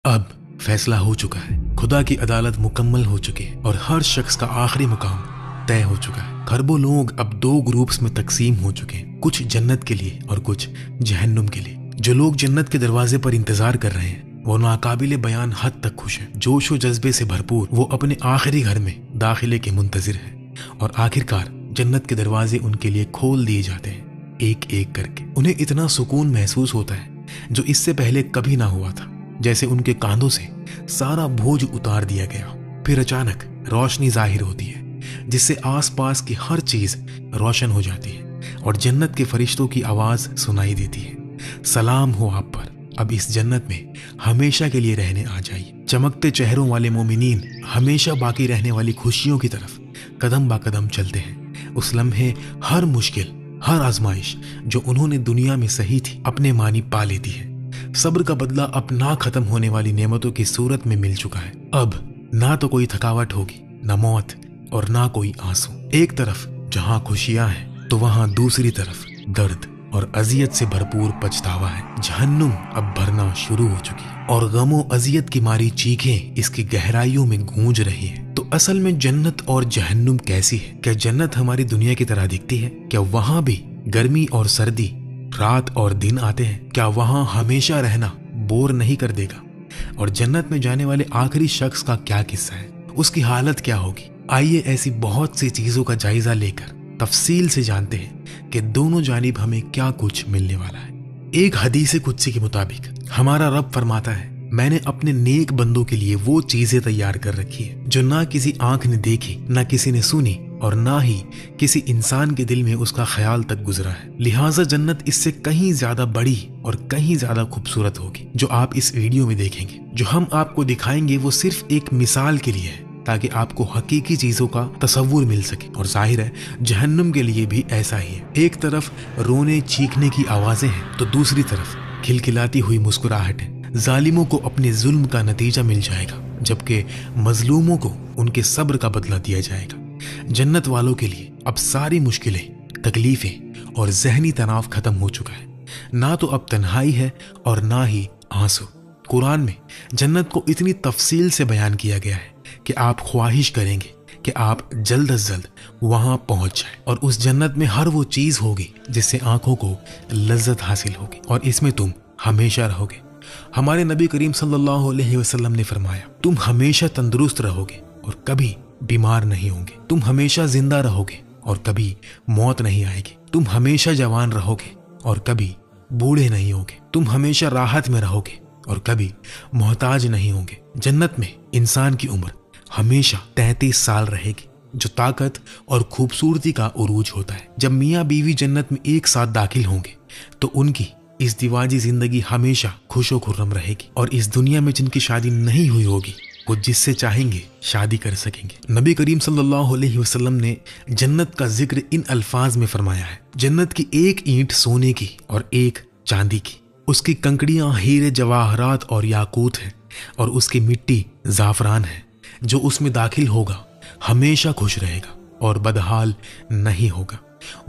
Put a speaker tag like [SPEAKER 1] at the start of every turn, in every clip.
[SPEAKER 1] اب फैसला हो चुका है, खुदा की अदालत मुकम्मल हो चुकी है और हर शख्स का आखिरी मुकाम तय हो चुका है। खरबों लोग अब दो ग्रुप्स में तकसीम हो चुके हैं, कुछ जन्नत के लिए और कुछ जहन्नुम के लिए। जो लोग जन्नत के दरवाजे पर इंतजार कर रहे हैं वो नाकाबिले बयान हद तक खुश हैं। जोश व जज्बे से भरपूर वो अपने आखिरी घर में दाखिले के मुंतजिर हैं और आखिरकार जन्नत के दरवाजे उनके लिए खोल दिए जाते हैं एक एक करके। उन्हें इतना सुकून महसूस होता है जो इससे पहले कभी ना हुआ था, जैसे उनके कांधों से सारा बोझ उतार दिया गया। फिर अचानक रोशनी जाहिर होती है जिससे आसपास की हर चीज रोशन हो जाती है और जन्नत के फरिश्तों की आवाज सुनाई देती है, सलाम हो आप पर, अब इस जन्नत में हमेशा के लिए रहने आ जाइए। चमकते चेहरों वाले मोमिनीन हमेशा बाकी रहने वाली खुशियों की तरफ कदम बा कदम चलते हैं। उस लम्हे हर मुश्किल, हर आजमाइश जो उन्होंने दुनिया में सही थी अपने मानी पा लेती है। सब्र का बदला अब ना खत्म होने वाली नेमतों की सूरत में मिल चुका है। अब ना तो कोई थकावट होगी, ना मौत और ना कोई आंसू। एक तरफ जहां खुशियां हैं तो वहां दूसरी तरफ दर्द और अजियत से भरपूर पछतावा है। जहन्नुम अब भरना शुरू हो चुकी है और गमो अजियत की मारी चीखें इसकी गहराइयों में गूंज रही है। तो असल में जन्नत और जहन्नुम कैसी है? क्या जन्नत हमारी दुनिया की तरह दिखती है? क्या वहां भी गर्मी और सर्दी, रात और दिन आते हैं? क्या वहां हमेशा रहना बोर नहीं कर देगा? और जन्नत में जाने वाले आखिरी शख्स का क्या किस्सा है, उसकी हालत क्या होगी? आइए ऐसी बहुत सी चीजों का जायजा लेकर तफसील से जानते हैं कि दोनों जानिब हमें क्या कुछ मिलने वाला है। एक हदीस कुदसी के मुताबिक हमारा रब फरमाता है, मैंने अपने नेक बंदों के लिए वो चीजें तैयार कर रखी है जो ना किसी आंख ने देखी, ना किसी ने सुनी और ना ही किसी इंसान के दिल में उसका ख्याल तक गुजरा है। लिहाजा जन्नत इससे कहीं ज्यादा बड़ी और कहीं ज्यादा खूबसूरत होगी जो आप इस वीडियो में देखेंगे। जो हम आपको दिखाएंगे वो सिर्फ एक मिसाल के लिए है ताकि आपको हकीकी चीजों का तसव्वुर मिल सके। और जाहिर है जहन्नुम के लिए भी ऐसा ही है। एक तरफ रोने चीखने की आवाजें हैं तो दूसरी तरफ खिलखिलाती हुई मुस्कुराहट है। जालिमों को अपने जुल्म का नतीजा मिल जाएगा जबकि मजलूमों को उनके सब्र का बदला दिया जाएगा। जन्नत वालों के लिए अब सारी मुश्किलें, तकलीफें और जहनी तनाव खत्म हो चुका है। ना तो अब तन्हाई है और ना ही आंसू। कुरान में जन्नत को इतनी तफसील से बयान किया गया है कि आप ख्वाहिश करेंगे कि आप जल्द अज जल्द वहां पहुंच जाएं और उस जन्नत में हर वो चीज होगी जिससे आंखों को लज्जत हासिल होगी और इसमें तुम हमेशा रहोगे। हमारे नबी करीम सल्लल्लाहु अलैहि वसल्लम ने फरमाया, तुम हमेशा तंदुरुस्त रहोगे और कभी बीमार नहीं होंगे। तुम हमेशा जिंदा रहोगे और कभी मौत नहीं आएगी। तुम हमेशा जवान रहोगे और कभी बूढ़े नहीं होगे। तुम हमेशा राहत में रहोगे और कभी मोहताज नहीं होंगे। जन्नत में इंसान की उम्र हमेशा 33 साल रहेगी जो ताकत और खूबसूरती का उरूज होता है। जब मियाँ बीवी जन्नत में एक साथ दाखिल होंगे तो उनकी इस दिवाजी जिंदगी हमेशा खुशो खुर्रम रहेगी और इस दुनिया में जिनकी शादी नहीं हुई होगी वो जिससे चाहेंगे शादी कर सकेंगे। नबी करीम सल्लल्लाहु अलैहि वसल्लम ने जन्नत का जिक्र इन अल्फाज में फरमाया है, जन्नत की एक ईंट सोने की और एक चांदी की, उसकी कंकड़ियां हीरे जवाहरात और याकूत हैं और उसकी मिट्टी जाफरान है। जो उसमें दाखिल होगा हमेशा खुश रहेगा और बदहाल नहीं होगा।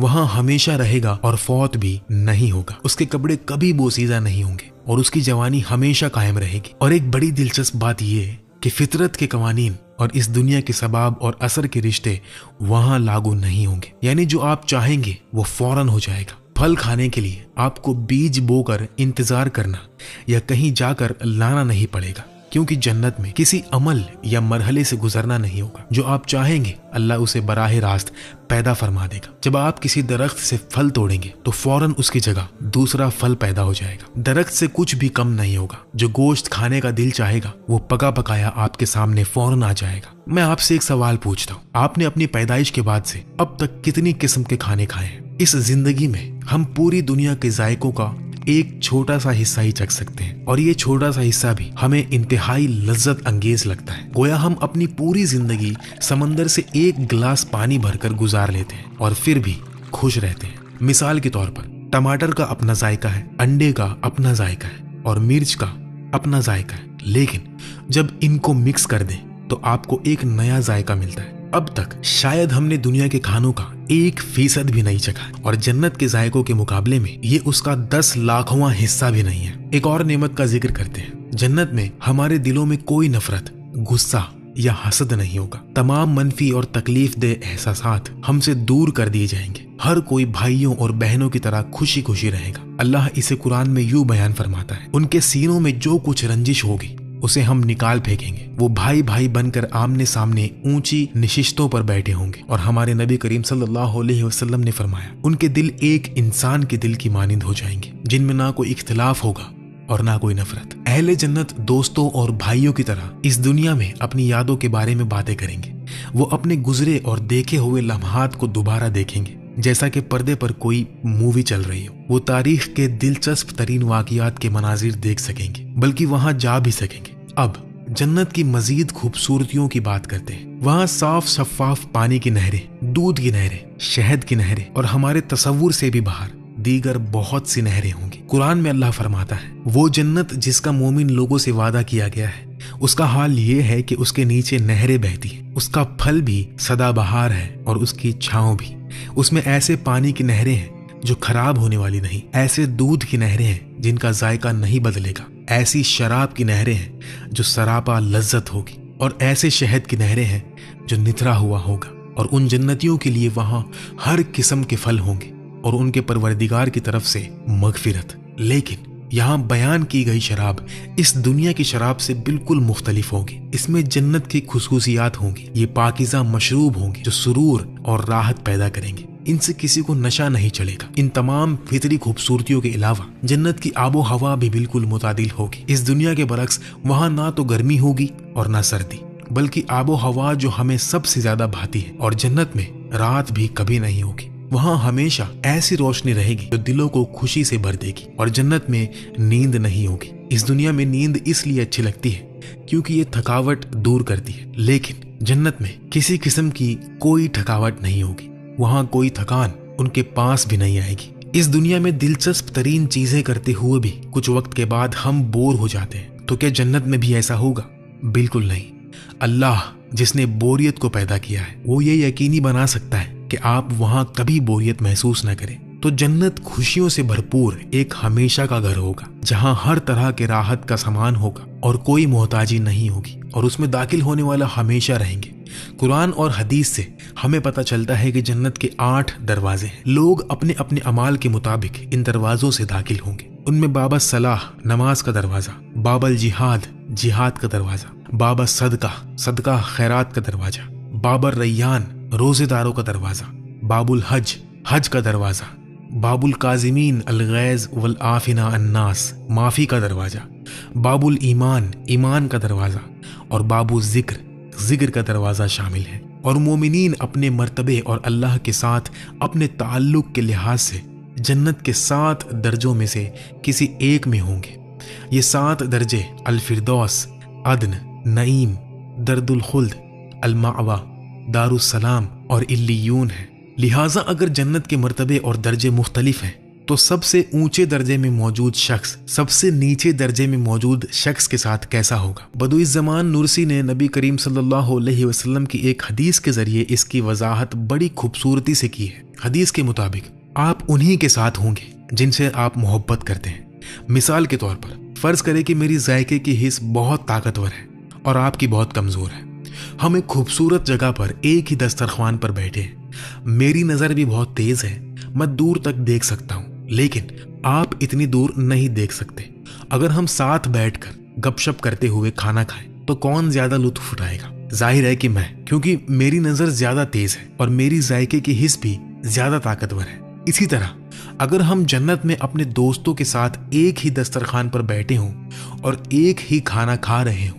[SPEAKER 1] वहां हमेशा रहेगा और फौत भी नहीं होगा। उसके कपड़े कभी बोसीदा नहीं होंगे और उसकी जवानी हमेशा कायम रहेगी। और एक बड़ी दिलचस्प बात यह है कि फितरत के कवानीन और इस दुनिया के सबाब और असर के रिश्ते वहां लागू नहीं होंगे। यानी जो आप चाहेंगे वो फौरन हो जाएगा। फल खाने के लिए आपको बीज बोकर इंतजार करना या कहीं जाकर लाना नहीं पड़ेगा क्योंकि जन्नत में किसी अमल या मरहले से गुजरना नहीं होगा। जो आप चाहेंगे अल्लाह उसे बराह रास्त पैदा फरमा देगा। जब आप किसी दरख्त से फल तोड़ेंगे तो फौरन उसकी जगह दूसरा फल पैदा हो जाएगा। दरख्त से कुछ भी कम नहीं होगा। जो गोश्त खाने का दिल चाहेगा वो पका पकाया आपके सामने फौरन आ जाएगा। मैं आपसे एक सवाल पूछता हूँ, आपने अपनी पैदाइश के बाद से अब तक कितनी किस्म के खाने खाए हैं? इस जिंदगी में हम पूरी दुनिया के जायकों का एक छोटा सा हिस्सा ही चख सकते हैं और ये छोटा सा हिस्सा भी हमें इंतहाई लज्जत अंगेज लगता है। गोया हम अपनी पूरी जिंदगी समंदर से एक गिलास पानी भरकर गुजार लेते हैं और फिर भी खुश रहते हैं। मिसाल के तौर पर टमाटर का अपना जायका है, अंडे का अपना जायका है और मिर्च का अपना जायका है, लेकिन जब इनको मिक्स कर दें तो आपको एक नया जायका मिलता है। अब तक शायद हमने दुनिया के खानों का 1% भी नहीं चखा और जन्नत के जायकों के मुकाबले में ये उसका 10 लाखवां हिस्सा भी नहीं है। एक और नेमत का जिक्र करते हैं। जन्नत में हमारे दिलों में कोई नफरत, गुस्सा या हसद नहीं होगा। तमाम मनफी और तकलीफ दे एहसासात हमसे दूर कर दिए जाएंगे। हर कोई भाइयों और बहनों की तरह खुशी खुशी रहेगा। अल्लाह इसे कुरान में यूं बयान फरमाता है, उनके सीनों में जो कुछ रंजिश होगी उसे हम निकाल फेंकेंगे। वो भाई भाई बनकर आमने सामने ऊंची निशिस्तों पर बैठे होंगे। और हमारे नबी करीम सल्लल्लाहु अलैहि वसल्लम ने फरमाया, उनके दिल एक इंसान के दिल की मानिंद हो जाएंगे, जिनमें ना कोई इख्तिलाफ होगा और ना कोई नफरत। अहले जन्नत दोस्तों और भाइयों की तरह इस दुनिया में अपनी यादों के बारे में बातें करेंगे। वो अपने गुजरे और देखे हुए लम्हात को दोबारा देखेंगे, जैसा कि पर्दे पर कोई मूवी चल रही हो। वो तारीख के दिलचस्प तरीन वाकयात के मनाजिर देख सकेंगे, बल्कि वहां जा भी सकेंगे। अब जन्नत की मजीद खूबसूरतियों की बात करते हैं। वहां साफ शफाफ पानी की नहरें, दूध की नहरें, शहद की नहरें और हमारे तसव्वुर से भी बाहर दीगर बहुत सी नहरें होंगी। कुरान में अल्लाह फरमाता है, वो जन्नत जिसका मोमिन लोगों से वादा किया गया है, उसका हाल ये है कि उसके नीचे नहरें बहती हैं। उसका फल भी सदाबहार है और उसकी छांव भी। उसमें ऐसे पानी की नहरें हैं जो खराब होने वाली नहीं, ऐसे दूध की नहरें हैं जिनका जायका नहीं बदलेगा, ऐसी शराब की नहरें हैं जो सरापा लज्जत होगी, और ऐसे शहद की नहरें हैं जो निथरा हुआ होगा। और उन जन्नतियों के लिए वहां हर किस्म के फल होंगे और उनके परवरदिगार की तरफ से मगफिरत। लेकिन यहाँ बयान की गई शराब इस दुनिया की शराब से बिल्कुल मुख्तलिफ होगी। इसमें जन्नत की खुशबूसियात होंगी। ये पाकीज़ा मशरूब होंगे जो सुरूर और राहत पैदा करेंगे। इनसे किसी को नशा नहीं चलेगा। इन तमाम फितरी खूबसूरतियों के अलावा जन्नत की आबो हवा भी बिल्कुल मुतादिल होगी। इस दुनिया के बरक्स वहाँ ना तो गर्मी होगी और ना सर्दी, बल्कि आबो हवा जो हमें सबसे ज्यादा भाती है। और जन्नत में रात भी कभी नहीं होगी। वहाँ हमेशा ऐसी रोशनी रहेगी जो दिलों को खुशी से भर देगी। और जन्नत में नींद नहीं होगी। इस दुनिया में नींद इसलिए अच्छी लगती है क्योंकि ये थकावट दूर करती है, लेकिन जन्नत में किसी किस्म की कोई थकावट नहीं होगी। वहाँ कोई थकान उनके पास भी नहीं आएगी। इस दुनिया में दिलचस्प तरीन चीजें करते हुए भी कुछ वक्त के बाद हम बोर हो जाते हैं। तो क्या जन्नत में भी ऐसा होगा? बिल्कुल नहीं। अल्लाह जिसने बोरियत को पैदा किया है वो ये यकीनी बना सकता है कि आप वहां कभी बोरियत महसूस न करें। तो जन्नत खुशियों से भरपूर एक हमेशा का घर होगा, जहां हर तरह के राहत का सामान होगा और कोई मोहताजी नहीं होगी, और उसमें दाखिल होने वाला हमेशा रहेंगे। कुरान और हदीस से हमें पता चलता है कि जन्नत के 8 दरवाजे हैं। लोग अपने अपने अमाल के मुताबिक इन दरवाजों से दाखिल होंगे। उनमें बाबा सलाह, नमाज का दरवाजा, बाबल जिहाद, जिहाद का दरवाजा, बाबा सदका, सदका खैरात का दरवाजा, बाबर रैयान, रोजेदारों का दरवाजा, बाबुल हज, हज का दरवाजा, बाबुल काजिमीन अलगैज वल आफिना अन्नास, माफी का दरवाजा, बाबुल ईमान, ईमान का दरवाजा, और बाबुल जिक्र, जिक्र का दरवाजा शामिल है। और मोमिनीन अपने मर्तबे और अल्लाह के साथ अपने ताल्लुक के लिहाज से जन्नत के 7 दर्जों में से किसी एक में होंगे। ये 7 दर्जे अल-फिरदौस, अदन, नईम, दर्दुल खुल्द, अल-मावा, दारुस्सलाम और इल्लियून है। लिहाजा अगर जन्नत के मर्तबे और दर्जे मुख्तलिफ हैं तो सबसे ऊंचे दर्जे में मौजूद शख्स सबसे नीचे दर्जे में मौजूद शख्स के साथ कैसा होगा? बदुई ज़मान नुरसी ने नबी करीम सल्लल्लाहु अलैहि वसल्लम की एक हदीस के जरिए इसकी वजाहत बड़ी खूबसूरती से की है। हदीस के मुताबिक आप उन्हीं के साथ होंगे जिनसे आप मोहब्बत करते हैं। मिसाल के तौर पर फर्ज करें कि मेरी जायके की हिस्स बहुत ताकतवर है और आपकी बहुत कमजोर है। हम एक खूबसूरत जगह पर एक ही दस्तरख्वान पर बैठे हैं। मेरी नजर भी बहुत तेज है, मैं दूर तक देख सकता हूँ, लेकिन आप इतनी दूर नहीं देख सकते। अगर हम साथ बैठकर गपशप करते हुए खाना खाएं तो कौन ज्यादा लुत्फ उठाएगा? जाहिर है कि मैं, क्योंकि मेरी नजर ज्यादा तेज है और मेरी जायके की हिस्स भी ज्यादा ताकतवर है। इसी तरह अगर हम जन्नत में अपने दोस्तों के साथ एक ही दस्तरखान पर बैठे हों और एक ही खाना खा रहे हों,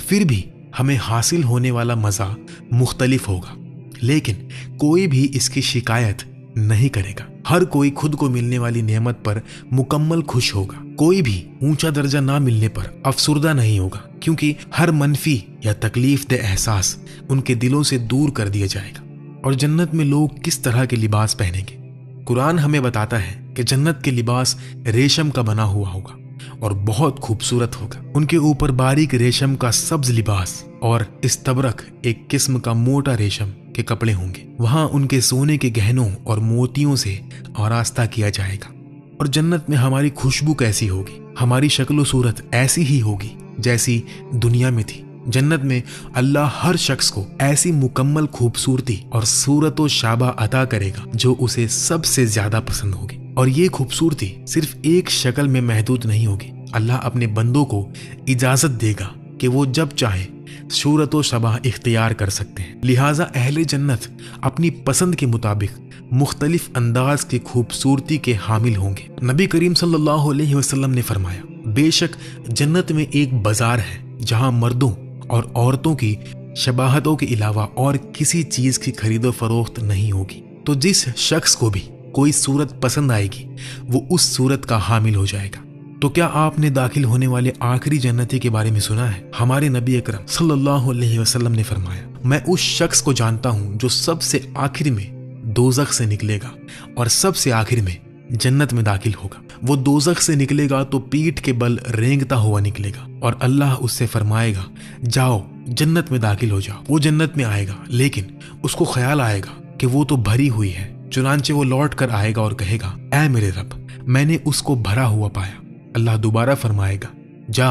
[SPEAKER 1] फिर भी हमें हासिल होने वाला मजा मुख्तलिफ होगा, लेकिन कोई भी इसकी शिकायत नहीं करेगा। हर कोई खुद को मिलने वाली नेमत पर मुकम्मल खुश होगा। कोई भी ऊंचा दर्जा ना मिलने पर अफसुर्दा नहीं होगा, क्योंकि हर मनफी या तकलीफ दे एहसास उनके दिलों से दूर कर दिया जाएगा। और जन्नत में लोग किस तरह के लिबास पहनेंगे? कुरान हमें बताता है कि जन्नत के लिबास रेशम का बना हुआ होगा। और बहुत खूबसूरत होगा। उनके ऊपर बारीक रेशम का सब्ज लिबास और इस्तबरक एक किस्म का मोटा रेशम के कपड़े होंगे। वहां उनके सोने के गहनों और मोतियों से आरास्ता किया जाएगा। और जन्नत में हमारी खुशबू कैसी होगी? हमारी शक्ल सूरत ऐसी ही होगी जैसी दुनिया में थी। जन्नत में अल्लाह हर शख्स को ऐसी मुकम्मल खूबसूरती और सूरत व शाबा अता करेगा जो उसे सबसे ज्यादा पसंद होगी। और ये खूबसूरती सिर्फ एक शक्ल में महदूद नहीं होगी। अल्लाह अपने बंदों को इजाजत देगा कि वो जब चाहे सूरत व शबा इख्तियार कर सकते हैं। लिहाजा अहले जन्नत अपनी पसंद के मुताबिक मुख्तलिफ अंदाज की खूबसूरती के हामिल होंगे। नबी करीम सल्लल्लाहु अलैहि वसल्लम ने फरमाया, बेशक जन्नत में एक बाजार है जहां मर्दों और औरतों की शबाहतों के अलावा और किसी चीज की खरीदो फरोख्त नहीं होगी। तो जिस शख्स को भी कोई सूरत पसंद आएगी वो उस सूरत का हामिल हो जाएगा। तो क्या आपने दाखिल होने वाले आखिरी जन्नती के बारे में सुना है? हमारे नबी अकरम सल्लल्लाहु अलैहि वसल्लम ने फरमाया, मैं उस शख्स को जानता हूं जो सबसे आखिर में दोजख से निकलेगा और सबसे आखिर में जन्नत में दाखिल होगा। वो दोजख से निकलेगा तो पीठ के बल रेंगता हुआ निकलेगा और अल्लाह उससे फरमाएगा, जाओ जन्नत में दाखिल हो जाओ। वो जन्नत में आएगा लेकिन उसको ख्याल आएगा कि वो तो भरी हुई है। चुनांचे वो लौट कर आएगा और कहेगा, ऐ मेरे रब, मैंने उसको भरा हुआ पाया। अल्लाह दोबारा फरमाएगा, जा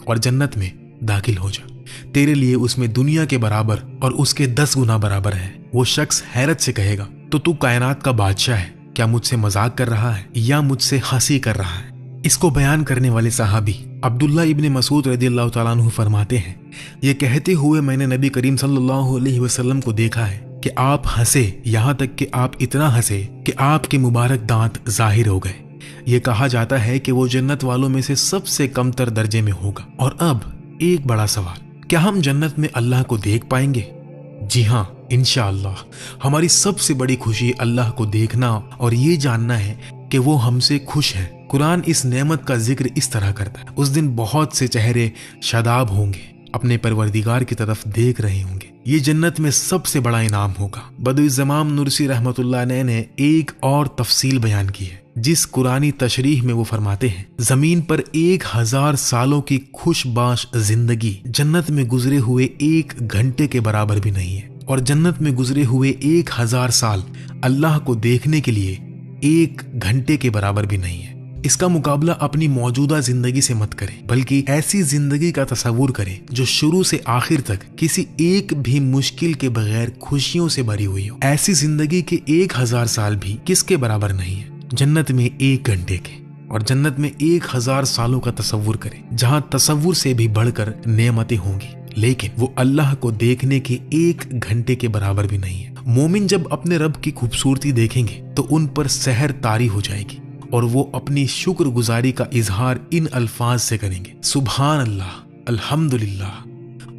[SPEAKER 1] और जन्नत में दाखिल हो जा, तेरे लिए उसमें दुनिया के बराबर और उसके 10 गुना बराबर है। वो शख्स हैरत से कहेगा, तो तू कायनात का बादशाह है, क्या मुझसे मजाक कर रहा है या मुझसे हंसी कर रहा है? इसको बयान करने वाले सहाबी अब्दुल्ला इब्न मसूद रदियल्लाहु ताला अन्हु फरमाते हैं, ये कहते हुए मैंने नबी करीम सल्लल्लाहु अलैहि वसल्लम को देखा है कि आप हंसे, यहाँ तक कि आप इतना हंसे कि आपके मुबारक दांत जाहिर हो गए। ये कहा जाता है कि वो जन्नत वालों में से सबसे कमतर दर्जे में होगा। और अब एक बड़ा सवाल, क्या हम जन्नत में अल्लाह को देख पाएंगे? जी हाँ, इंशाअल्लाह। हमारी सबसे बड़ी खुशी अल्लाह को देखना और ये जानना है कि वो हमसे खुश है। कुरान इस नेमत का जिक्र इस तरह करता है, उस दिन बहुत से चेहरे शादाब होंगे, अपने परवरदिगार की तरफ देख रहे होंगे। ये जन्नत में सबसे बड़ा इनाम होगा। बदुई ज़माम नुरसी रहमतुल्लाह अलैह ने एक और तफसील बयान की है, जिस कुरानी तशरीह में वो फरमाते हैं, जमीन पर 1000 सालों की खुशबाश जिंदगी जन्नत में गुजरे हुए 1 घंटे के बराबर भी नहीं है। और जन्नत में गुजरे हुए 1000 साल अल्लाह को देखने के लिए 1 घंटे के बराबर भी नहीं है। इसका मुकाबला अपनी मौजूदा जिंदगी से मत करें, बल्कि ऐसी जिंदगी का तसव्वुर करें जो शुरू से आखिर तक किसी एक भी मुश्किल के बगैर खुशियों से भरी हुई हो। ऐसी जिंदगी के 1000 साल भी किसके बराबर नहीं है जन्नत में 1 घंटे के। और जन्नत में 1000 सालों का तसव्वुर करें जहां तसव्वुर से भी बढ़कर नेमतें होंगी, लेकिन वो अल्लाह को देखने के 1 घंटे के बराबर भी नहीं है। मोमिन जब अपने रब की खूबसूरती देखेंगे तो उन पर सहर तारी हो जाएगी और वो अपनी शुक्रगुजारी का इजहार इन अल्फाज से करेंगे, सुभान अल्लाह, अल्हम्दुलिल्लाह,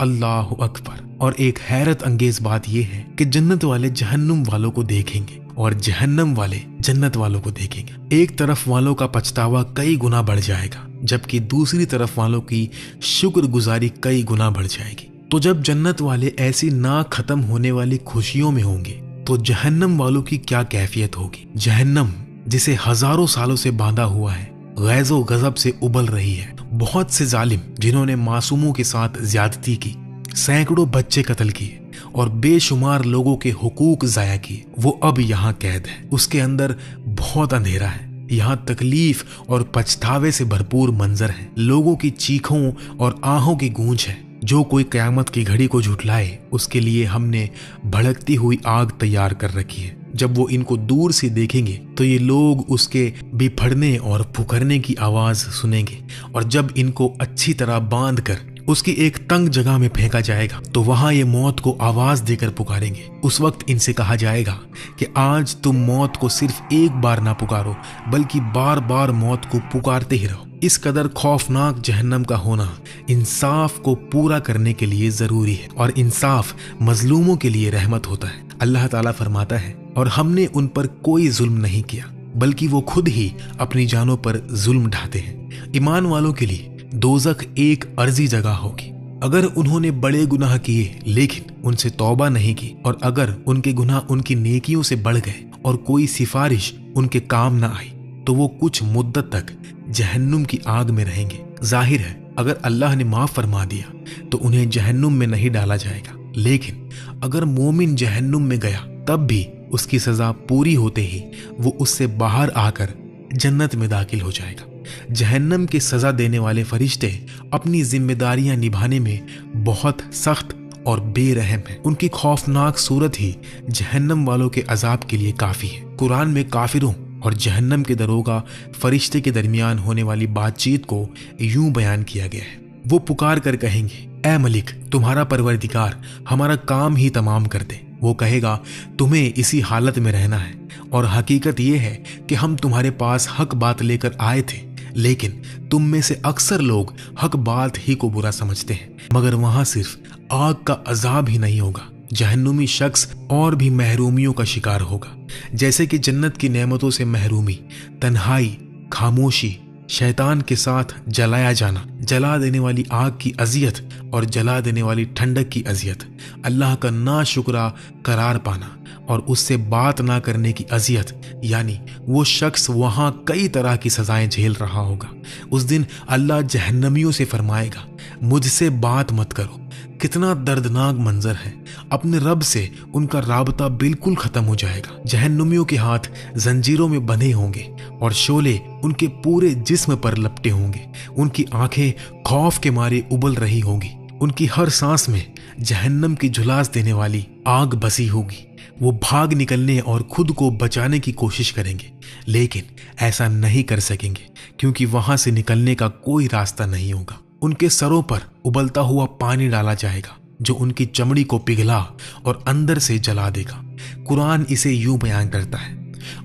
[SPEAKER 1] अल्लाहु अकबर। और एक हैरत अंगेज बात यह है कि जन्नत वाले जहन्नुम वालों को देखेंगे और जहन्नम वाले जन्नत वालों को देखेंगे। एक तरफ वालों का पछतावा कई गुना बढ़ जाएगा, जबकि दूसरी तरफ वालों की शुक्रगुजारी कई गुना बढ़ जाएगी। तो जब जन्नत वाले ऐसी ना खत्म होने वाली खुशियों में होंगे तो जहन्नम वालों की क्या कैफियत होगी? जहन्नम जिसे हजारों सालों से बांधा हुआ है, गैज़ो गजब से उबल रही है। बहुत से जालिम जिन्होंने मासूमों के साथ ज्यादती की, सैकड़ों बच्चे कत्ल किए और बेशुमार लोगों के हुकूक जाया किए, वो अब यहाँ कैद है। उसके अंदर बहुत अंधेरा है, यहाँ तकलीफ और पछतावे से भरपूर मंजर है। लोगों की चीखों और आहों की गूंज है। जो कोई कयामत की घड़ी को झुठलाए उसके लिए हमने भड़कती हुई आग तैयार कर रखी है। जब वो इनको दूर से देखेंगे तो ये लोग उसके बिफड़ने और फुकरने की आवाज सुनेंगे, और जब इनको अच्छी तरह बांध कर उसकी एक तंग जगह में फेंका जाएगा तो वहां ये मौत को आवाज देकर पुकारेंगे। उस वक्त इनसे कहा जाएगा कि आज तुम मौत को सिर्फ एक बार ना पुकारो, बल्कि बार बार मौत को पुकारते ही रहो। इस कदर खौफनाक जहन्नम का होना इंसाफ को पूरा करने के लिए जरूरी है, और इंसाफ मजलूमों के लिए रहमत होता है। अल्लाह ताला फरमाता है, और हमने उन पर कोई जुल्म नहीं किया, बल्कि वो खुद ही अपनी जानों पर जुल्म ढाते हैं। ईमान वालों के लिए दोज़ख एक अर्जी जगह होगी। अगर उन्होंने बड़े गुनाह किए लेकिन उनसे तौबा नहीं की, और अगर उनके गुनाह उनकी नेकियों से बढ़ गए और कोई सिफारिश उनके काम न आई, तो वो कुछ मुद्दत तक जहन्नुम की आग में रहेंगे। जाहिर है अगर अल्लाह ने माफ फरमा दिया तो उन्हें जहन्नुम में नहीं डाला जाएगा, लेकिन अगर मोमिन जहन्नुम में गया तब भी उसकी सजा पूरी होते ही वो उससे बाहर आकर जन्नत में दाखिल हो जाएगा। जहन्नम की सजा देने वाले फरिश्ते अपनी जिम्मेदारियां निभाने में बहुत सख्त और बेरहम हैं। उनकी खौफनाक सूरत ही जहन्नम वालों के अजाब के लिए काफी है। कुरान में काफिरों और जहन्नम के दरोगा फरिश्ते के दरमियान होने वाली बातचीत को यूं बयान किया गया है। वो पुकार कर कहेंगे, ऐ मलिक, तुम्हारा परवरदिगार हमारा काम ही तमाम कर दे। वो कहेगा, तुम्हें इसी हालत में रहना है और हकीकत ये है कि हम तुम्हारे पास हक बात लेकर आए थे, लेकिन तुम में से अक्सर लोग हक बात ही को बुरा समझते हैं। मगर वहां सिर्फ आग का अजाब ही नहीं होगा, जहन्नुमी शख्स और भी महरूमियों का शिकार होगा। जैसे कि जन्नत की नेमतों से महरूमी, तन्हाई, खामोशी, शैतान के साथ जलाया जाना, जला देने वाली आग की अजियत और जला देने वाली ठंडक की अजियत, अल्लाह का ना शुक्रा करार पाना और उससे बात ना करने की अजियत, यानी वो शख्स वहां कई तरह की सजाएं झेल रहा होगा। उस दिन अल्लाह जहन्नमियों से फरमाएगा, मुझसे बात मत करो। कितना दर्दनाक मंजर है। अपने रब से उनका राबता बिल्कुल खत्म हो जाएगा। जहन्नुमियों के हाथ जंजीरों में बंधे होंगे और शोले उनके पूरे जिस्म पर लपटे होंगे। उनकी आंखें खौफ के मारे उबल रही होंगी। उनकी हर सांस में जहन्नम की झुलास देने वाली आग बसी होगी। वो भाग निकलने और खुद को बचाने की कोशिश करेंगे, लेकिन ऐसा नहीं कर सकेंगे क्योंकि वहां से निकलने का कोई रास्ता नहीं होगा। उनके सरों पर उबलता हुआ पानी डाला जाएगा जो उनकी चमड़ी को पिघला और अंदर से जला देगा। कुरान इसे यूं बयान करता है,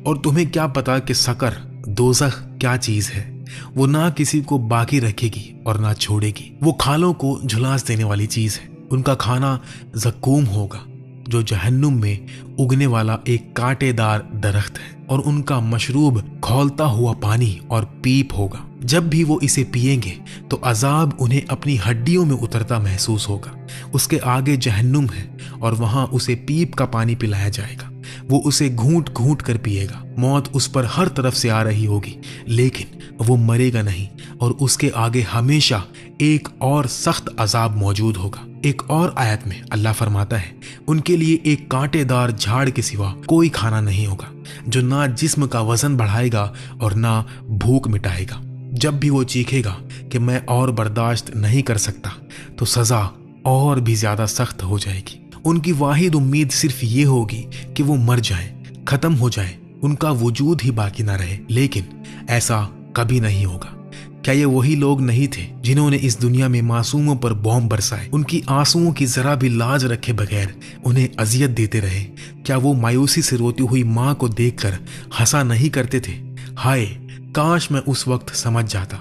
[SPEAKER 1] और तुम्हें क्या पता कि सकर, दोज़ख क्या चीज है। वो ना किसी को बाकी रखेगी और ना छोड़ेगी। वो खालों को झुलास देने वाली चीज है। उनका खाना ज़क्कूम होगा जो जहन्नुम में उगने वाला एक कांटेदार दरख्त है, और उनका मशरूब खौलता हुआ पानी और पीप होगा। जब भी वो इसे पिएंगे तो अजाब उन्हें अपनी हड्डियों में उतरता महसूस होगा। उसके आगे जहन्नुम है और वहां उसे पीप का पानी पिलाया जाएगा। वो उसे घूंट घूंट कर पिएगा। मौत उस पर हर तरफ से आ रही होगी, लेकिन वो मरेगा नहीं, और उसके आगे हमेशा एक और सख्त अजाब मौजूद होगा। एक और आयत में अल्लाह फरमाता है, उनके लिए एक कांटेदार झाड़ के सिवा कोई खाना नहीं होगा जो ना जिस्म का वजन बढ़ाएगा और ना भूख मिटाएगा। जब भी वो चीखेगा कि मैं और बर्दाश्त नहीं कर सकता, तो सजा और भी ज्यादा सख्त हो जाएगी। उनकी वाहिद उम्मीद सिर्फ ये होगी कि वो मर जाएं, खत्म हो जाएं, उनका वजूद ही बाकी ना रहे, लेकिन ऐसा कभी नहीं होगा। क्या ये वही लोग नहीं थे जिन्होंने इस दुनिया में मासूमों पर बॉम्ब बरसाए, उनकी आंसुओं की जरा भी लाज रखे बगैर उन्हें अजियत देते रहे? क्या वो मायूसी से रोती हुई माँ को देखकर हंसा नहीं करते थे? हाय, काश मैं उस वक्त समझ जाता,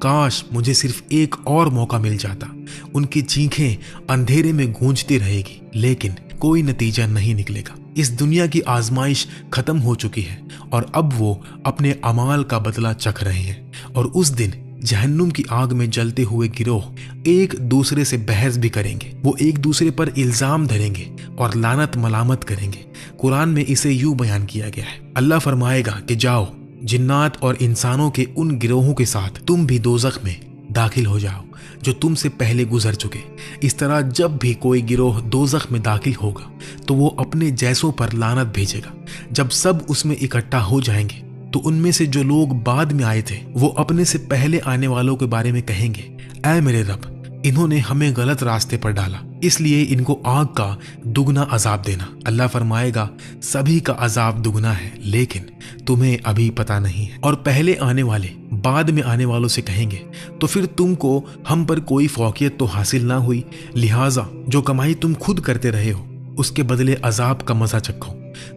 [SPEAKER 1] काश मुझे सिर्फ एक और मौका मिल जाता। उनकी चीखें अंधेरे में गूंजती रहेगी, लेकिन कोई नतीजा नहीं निकलेगा। इस दुनिया की आजमाइश खत्म हो चुकी है और अब वो अपने अमाल का बदला चख रहे हैं। और उस दिन जहन्नुम की आग में जलते हुए गिरोह एक दूसरे से बहस भी करेंगे। वो एक दूसरे पर इल्जाम धरेंगे और लानत मलामत करेंगे। कुरान में इसे यूं बयान किया गया है, अल्लाह फरमाएगा कि जाओ, जिन्नात और इंसानों के उन गिरोहों के साथ तुम भी दोज़ख में दाखिल हो जाओ जो तुमसे पहले गुजर चुके। इस तरह जब भी कोई गिरोह दोज़ख में दाखिल होगा तो वो अपने जैसों पर लानत भेजेगा। जब सब उसमें इकट्ठा हो जाएंगे तो उनमें से जो लोग बाद में आए थे वो अपने से पहले आने वालों के बारे में कहेंगे, ऐ मेरे रब, इन्होंने हमें गलत रास्ते पर डाला, इसलिए इनको आग का दुगना अजाब देना। अल्लाह फरमाएगा, सभी का अजाब दुगना है, लेकिन तुम्हें अभी पता नहीं है। और पहले आने वाले बाद में आने वालों से कहेंगे, तो फिर तुमको हम पर कोई फौकियत तो हासिल ना हुई, लिहाजा जो कमाई तुम खुद करते रहे हो उसके बदले अजाब का मजा चखो।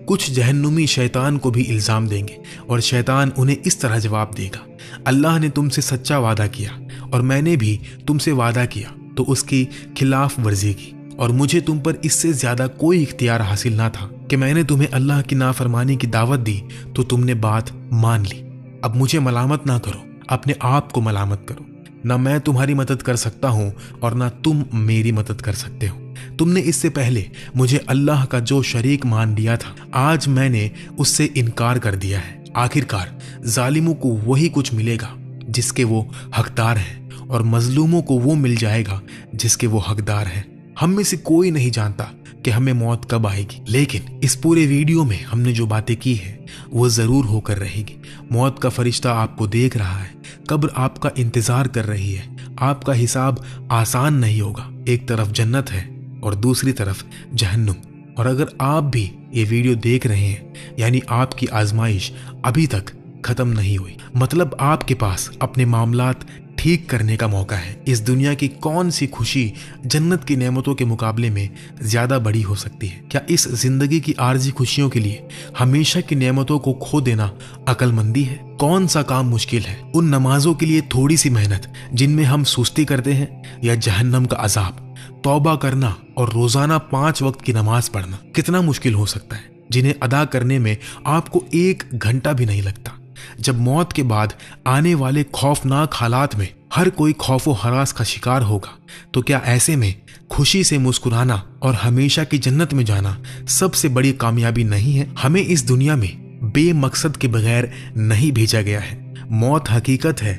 [SPEAKER 1] कुछ जहन्नुमी शैतान को भी इल्जाम देंगे और शैतान उन्हें इस तरह जवाब देगा, अल्लाह ने तुमसे सच्चा वादा किया और मैंने भी तुमसे वादा किया तो उसकी खिलाफ वर्जी की, और मुझे तुम पर इससे ज्यादा कोई इख्तियार हासिल ना था कि मैंने तुम्हें अल्लाह की नाफरमानी की दावत दी तो तुमने बात मान ली। अब मुझे मलामत ना करो, अपने आप को मलामत करो। ना मैं तुम्हारी मदद कर सकता हूँ और ना तुम मेरी मदद कर सकते हो। तुमने इससे पहले मुझे अल्लाह का जो शरीक मान लिया था, आज मैंने उससे इनकार कर दिया है। आखिरकार जालिमों को वही कुछ मिलेगा जिसके वो हकदार हैं और मजलूमों को वो मिल जाएगा जिसके वो हकदार हैं। हम में से कोई नहीं जानता कि हमें मौत कब आएगी, लेकिन इस पूरे वीडियो में हमने जो बातें की है वो जरूर होकर रहेगी। मौत का फरिश्ता आपको देख रहा है, कब्र आपका इंतजार कर रही है। आपका हिसाब आसान नहीं होगा। एक तरफ जन्नत है और दूसरी तरफ जहन्नुम। और अगर आप भी ये वीडियो देख रहे हैं यानी आपकी आजमाइश अभी तक खत्म नहीं हुई, मतलब आपके पास अपने मामलात ठीक करने का मौका है। इस दुनिया की कौन सी खुशी जन्नत की नेमतों के मुकाबले में ज्यादा बड़ी हो सकती है? क्या इस जिंदगी की आर्जी खुशियों के लिए हमेशा की नेमतों को खो देना अक्लमंदी है? कौन सा काम मुश्किल है? उन नमाजों के लिए थोड़ी सी मेहनत जिनमें हम सुस्ती करते हैं, या जहन्नम का अजाब? तौबा करना और रोजाना 5 वक्त की नमाज पढ़ना कितना मुश्किल हो सकता है, जिन्हें अदा करने में आपको 1 घंटा भी नहीं लगता। जब मौत के बाद आने वाले खौफनाक हालात में हर कोई खौफो हरास का शिकार होगा, तो क्या ऐसे में खुशी से मुस्कुराना और हमेशा की जन्नत में जाना सबसे बड़ी कामयाबी नहीं है? हमें इस दुनिया में बेमकसद के बगैर नहीं भेजा गया है। मौत हकीकत है,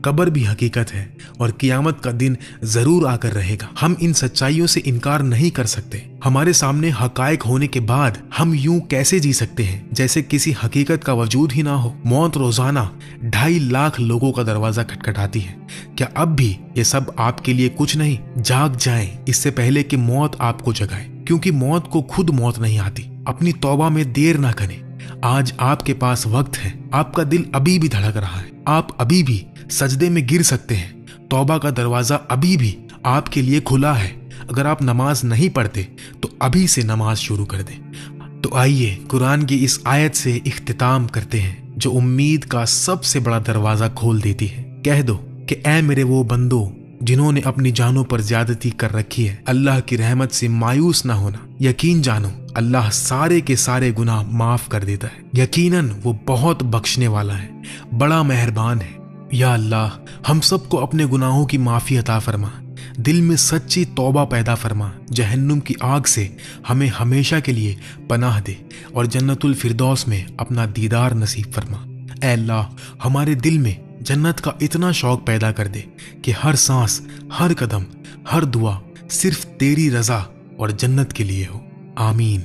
[SPEAKER 1] कब्र भी हकीकत है और कियामत का दिन जरूर आकर रहेगा। हम इन सच्चाइयों से इनकार नहीं कर सकते। हमारे सामने हकायक होने के बाद हम यूं कैसे जी सकते हैं जैसे किसी हकीकत का वजूद ही ना हो? मौत रोजाना 2.5 लाख लोगों का दरवाजा खटखटाती है। क्या अब भी ये सब आपके लिए कुछ नहीं? जाग जाएं इससे पहले कि मौत आपको जगाए, क्योंकि मौत को खुद मौत नहीं आती। अपनी तौबा में देर ना करें। आज आपके पास वक्त है। आपका दिल अभी भी धड़क रहा है। आप अभी भी सजदे में गिर सकते हैं। तौबा का दरवाजा अभी भी आपके लिए खुला है। अगर आप नमाज नहीं पढ़ते तो अभी से नमाज शुरू कर दें। तो आइए कुरान की इस आयत से इख्तिताम करते हैं जो उम्मीद का सबसे बड़ा दरवाजा खोल देती है। कह दो कि ऐ मेरे वो बंदो जिन्होंने अपनी जानों पर ज्यादती कर रखी है, अल्लाह की रहमत से मायूस ना होना। यकीन जानो अल्लाह सारे के सारे गुनाह माफ कर देता है। यकीनन वो बहुत बख्शने वाला है, बड़ा मेहरबान है। या अल्लाह हम सबको अपने गुनाहों की माफी अता फरमा, दिल में सच्ची तौबा पैदा फरमा, जहन्नुम की आग से हमें हमेशा के लिए पनाह दे और जन्नतुल फिरदौस में अपना दीदार नसीब फरमा। ऐ अल्लाह हमारे दिल में जन्नत का इतना शौक पैदा कर दे कि हर सांस, हर कदम, हर दुआ सिर्फ तेरी रजा और जन्नत के लिए हो। आमीन।